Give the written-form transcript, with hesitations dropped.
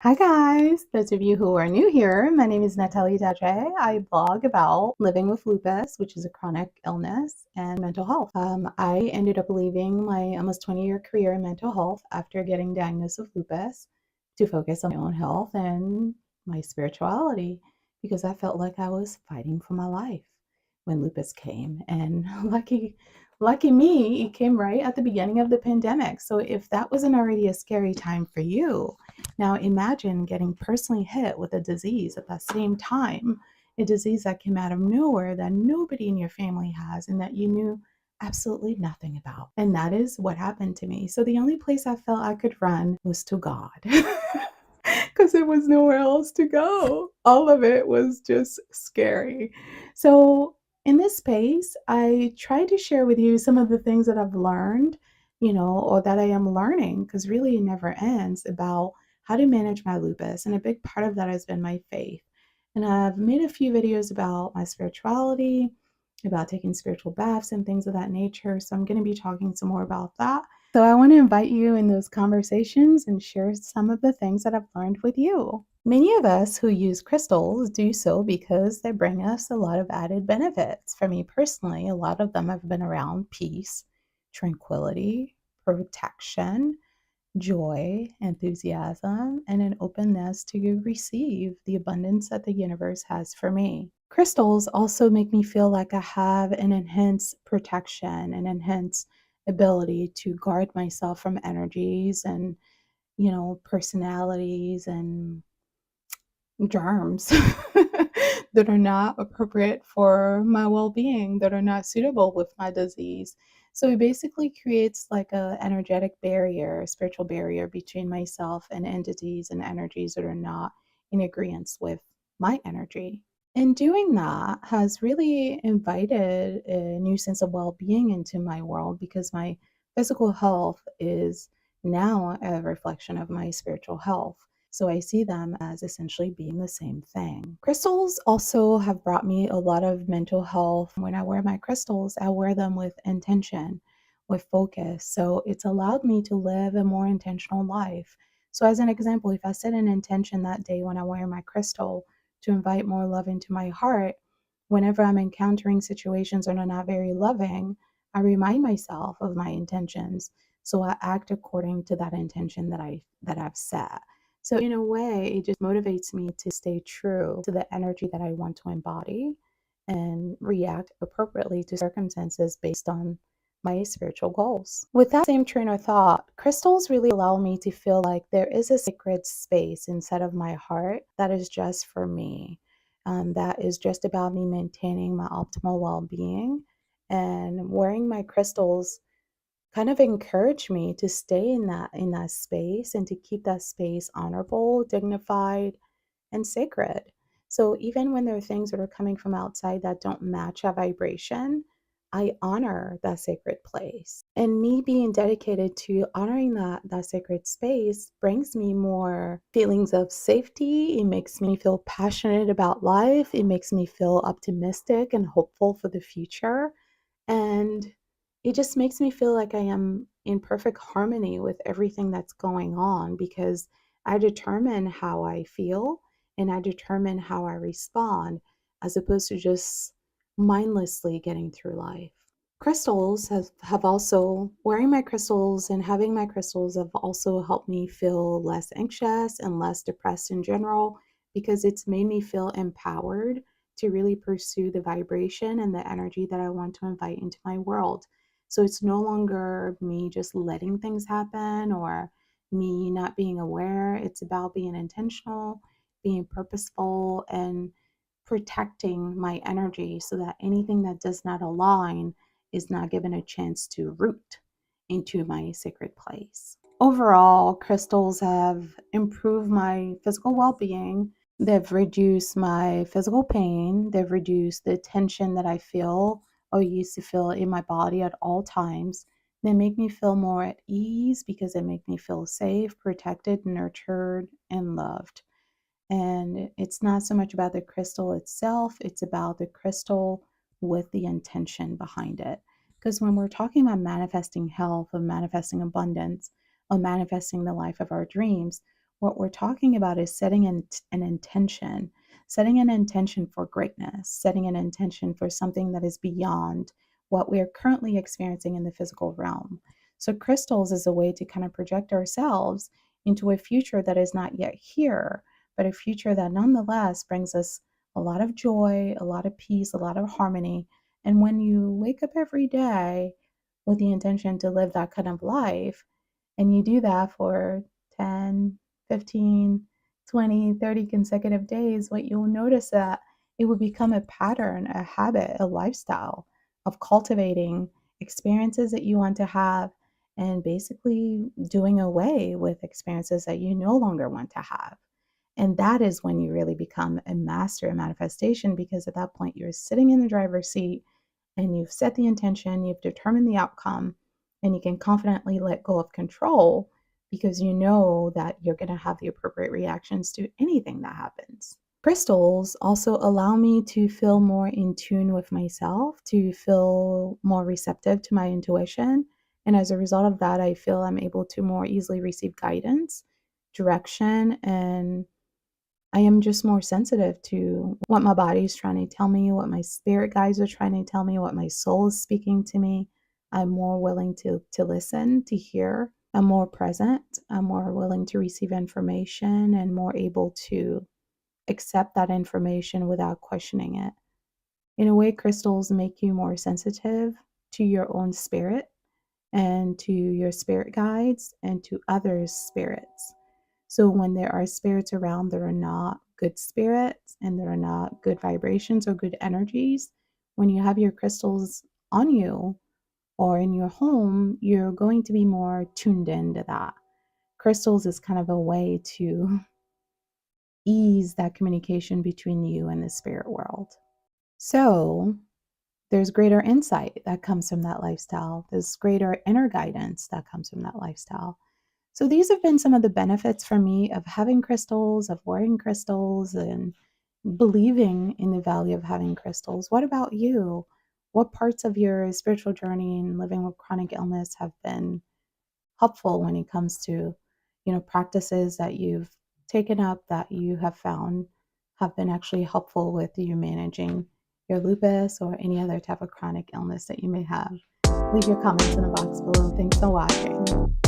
Hi guys, those of you who are new here, my name is Natalie Daje. I blog about living with lupus, which is a chronic illness, and mental health. I ended up leaving my almost 20-year career in mental health after getting diagnosed with lupus to focus on my own health and my spirituality because I felt like I was fighting for my life when lupus came. And lucky me, it came right at the beginning of the pandemic. So if that wasn't already a scary time for you, now imagine getting personally hit with a disease at the same time, a disease that came out of nowhere that nobody in your family has and that you knew absolutely nothing about. And that is what happened to me. So the only place I felt I could run was to God. Because there was nowhere else to go. All of it was just scary. So, in this space, I try to share with you some of the things that I've learned, or that I am learning, because really it never ends, about how to manage my lupus. And a big part of that has been my faith. And I've made a few videos about my spirituality, about taking spiritual baths and things of that nature. So I'm going to be talking some more about that. So I want to invite you in those conversations and share some of the things that I've learned with you. Many of us who use crystals do so because they bring us a lot of added benefits. For me personally, a lot of them have been around peace, tranquility, protection, joy, enthusiasm, and an openness to receive the abundance that the universe has for me. Crystals also make me feel like I have an enhanced protection, an enhanced ability to guard myself from energies and, personalities and germs that are not appropriate for my well-being, that are not suitable with my disease. So it basically creates like a energetic barrier, a spiritual barrier between myself and entities and energies that are not in agreement with my energy. And doing that has really invited a new sense of well-being into my world because my physical health is now a reflection of my spiritual health. So I see them as essentially being the same thing. Crystals also have brought me a lot of mental health. When I wear my crystals, I wear them with intention, with focus. So it's allowed me to live a more intentional life. So as an example, if I set an intention that day when I wear my crystal to invite more love into my heart, whenever I'm encountering situations that are not very loving, I remind myself of my intentions. So I act according to that intention that I've set. So in a way, it just motivates me to stay true to the energy that I want to embody and react appropriately to circumstances based on my spiritual goals. With that same train of thought, crystals really allow me to feel like there is a sacred space inside of my heart that is just for me. That is just about me maintaining my optimal well-being, and wearing my crystals kind of encourage me to stay in that space and to keep that space honorable, dignified, and sacred. So even when there are things that are coming from outside that don't match our vibration, I honor that sacred place. And me being dedicated to honoring that sacred space brings me more feelings of safety. It makes me feel passionate about life. It makes me feel optimistic and hopeful for the future. And it just makes me feel like I am in perfect harmony with everything that's going on because I determine how I feel and I determine how I respond as opposed to just mindlessly getting through life. Crystals have also, wearing my crystals and having my crystals have also helped me feel less anxious and less depressed in general because it's made me feel empowered to really pursue the vibration and the energy that I want to invite into my world. So it's no longer me just letting things happen or me not being aware. It's about being intentional, being purposeful, and protecting my energy so that anything that does not align is not given a chance to root into my sacred place. Overall, crystals have improved my physical well-being. They've reduced my physical pain. They've reduced the tension that I feel or used to feel in my body at all times. They make me feel more at ease because they make me feel safe, protected, nurtured, and loved. And it's not so much about the crystal itself, it's about the crystal with the intention behind it. Because when we're talking about manifesting health, or manifesting abundance, or manifesting the life of our dreams, What we're talking about is an intention, setting an intention for greatness, setting an intention for something that is beyond what we are currently experiencing in the physical realm. So, crystals is a way to kind of project ourselves into a future that is not yet here, but a future that nonetheless brings us a lot of joy, a lot of peace, a lot of harmony. And when you wake up every day with the intention to live that kind of life, and you do that for 10, 15, 20, 30 consecutive days, what you'll notice that it will become a pattern, a habit, a lifestyle of cultivating experiences that you want to have and basically doing away with experiences that you no longer want to have. And that is when you really become a master of manifestation, because at that point you're sitting in the driver's seat and you've set the intention, you've determined the outcome, and you can confidently let go of control because you know that you're going to have the appropriate reactions to anything that happens. Crystals also allow me to feel more in tune with myself, to feel more receptive to my intuition. And as a result of that, I feel I'm able to more easily receive guidance, direction, and I am just more sensitive to what my body is trying to tell me, what my spirit guides are trying to tell me, what my soul is speaking to me. I'm more willing to listen, to hear. I'm more present. I'm more willing to receive information and more able to accept that information without questioning it. In a way, crystals make you more sensitive to your own spirit and to your spirit guides and to others' spirits. So when there are spirits around that are not good spirits and that are not good vibrations or good energies, when you have your crystals on you or in your home, you're going to be more tuned into that. Crystals is kind of a way to ease that communication between you and the spirit world. So there's greater insight that comes from that lifestyle. There's greater inner guidance that comes from that lifestyle. So these have been some of the benefits for me of having crystals, of wearing crystals, and believing in the value of having crystals. What about you? What parts of your spiritual journey and living with chronic illness have been helpful when it comes to, practices that you've taken up that you have found have been actually helpful with you managing your lupus or any other type of chronic illness that you may have? Leave your comments in the box below. Thanks for watching.